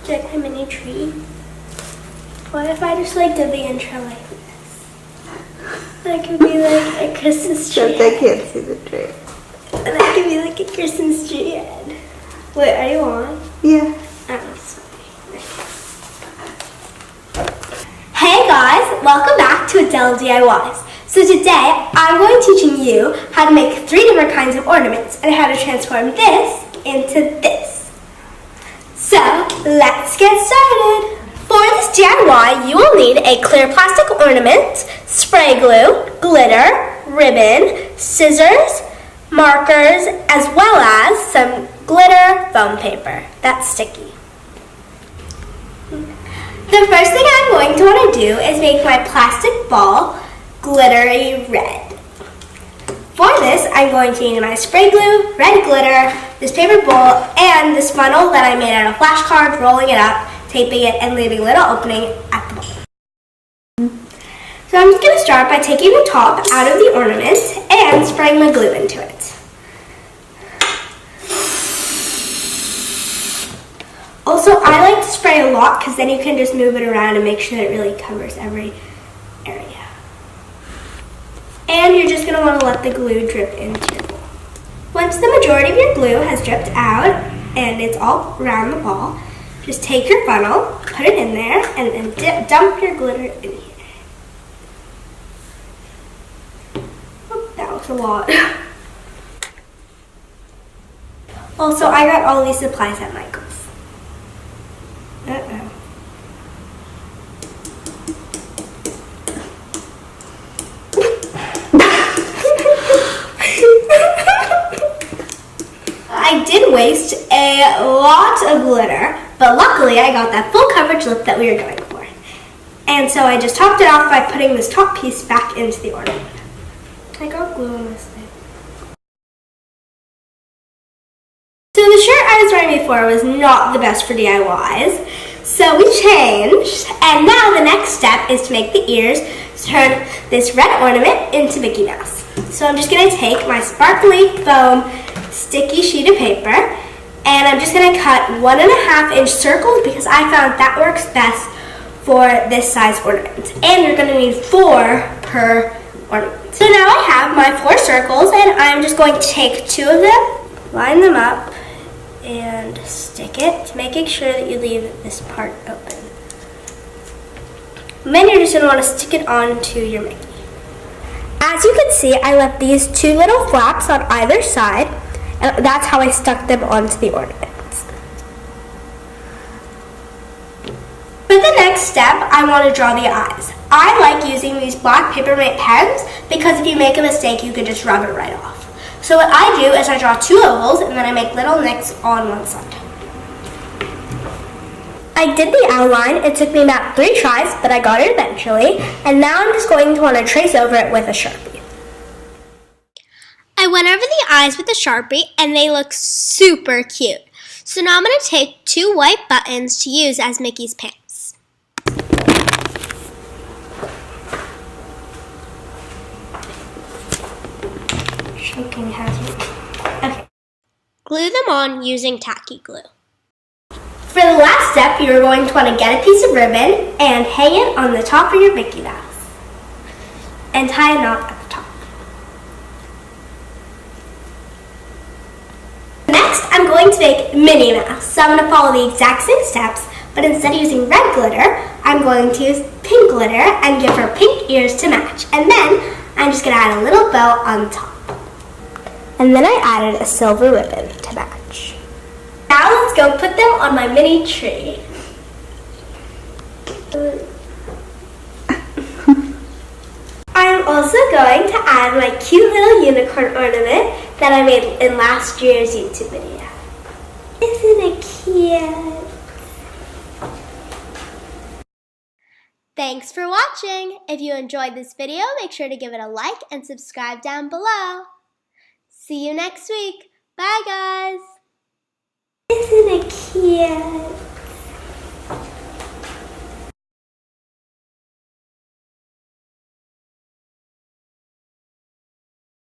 like my mini tree. What if I just like did the intro like this? That could be like a Christmas tree. Except I can't see the tree. And that could be like a Christmas tree head. Wait, are you on? Yeah. Oh, sorry. Hey guys, welcome back to Adele DIYs. So today I'm going to be teaching you how to make 3 different kinds of ornaments and how to transform this into this. So let's get started. For this DIY, you will need a clear plastic ornament, spray glue, glitter, ribbon, scissors, markers, as well as some glitter foam paper that's sticky. The first thing I'm going to want to do is make my plastic ball glittery red. For this, I'm going to need my spray glue, red glitter, this paper bowl, and this funnel that I made out of flashcards, rolling it up, taping it, and leaving a little opening at the bottom. So I'm just going to start by taking the top out of the ornament and spraying my glue into it. Also, I like to spray a lot because then you can just move it around and make sure that it really covers every area. And you're just going to want to let the glue drip into your bowl. Once the majority of your glue has dripped out and it's all around the ball, just take your funnel, put it in there, and then dump your glitter in here. Oh, that was a lot. Also, I got all these supplies at Michael's. Uh-oh. I did waste a lot of glitter, but luckily I got that full coverage lip that we were going for. And so I just topped it off by putting this top piece back into the ornament. I got glue on this thing. So the shirt I was wearing before was not the best for DIYs, so we changed, and now the next step is to make the ears, turn this red ornament into Mickey Mouse. So I'm just going to take my sparkly foam sticky sheet of paper, and I'm just going to cut 1.5-inch circles because I found that works best for this size ornament. And you're going to need 4 per ornament. So now I have my 4 circles, and I'm just going to take 2 of them, line them up, and stick it, making sure that you leave this part open. And then you're just going to want to stick it onto your Mickey. As you can see, I left these 2 little flaps on either side, and that's how I stuck them onto the ornaments. For the next step, I want to draw the eyes. I like using these black Papermate pens because if you make a mistake, you can just rub it right off. So what I do is I draw 2 ovals and then I make little nicks on one side. I did the outline. It took me about 3 tries, but I got it eventually. And now I'm just going to want to trace over it with a Sharpie. I went over the eyes with a Sharpie and they look super cute. So now I'm going to take 2 white buttons to use as Mickey's pants. Choking hazard. Okay. Glue them on using Tacky glue. For the last step, you're going to want to get a piece of ribbon and hang it on the top of your Mickey Mouse. And tie a knot at the top. Next, I'm going to make Minnie Mouse. So I'm going to follow the exact same steps, but instead of using red glitter, I'm going to use pink glitter and give her pink ears to match. And then I'm just going to add a little bow on top. And then I added a silver ribbon to match. Now let's go put them on my mini tree. I'm also going to add my cute little unicorn ornament that I made in last year's YouTube video. Isn't it cute? Thanks for watching. If you enjoyed this video, make sure to give it a like and subscribe down below. See you next week. Bye, guys. Isn't it cute?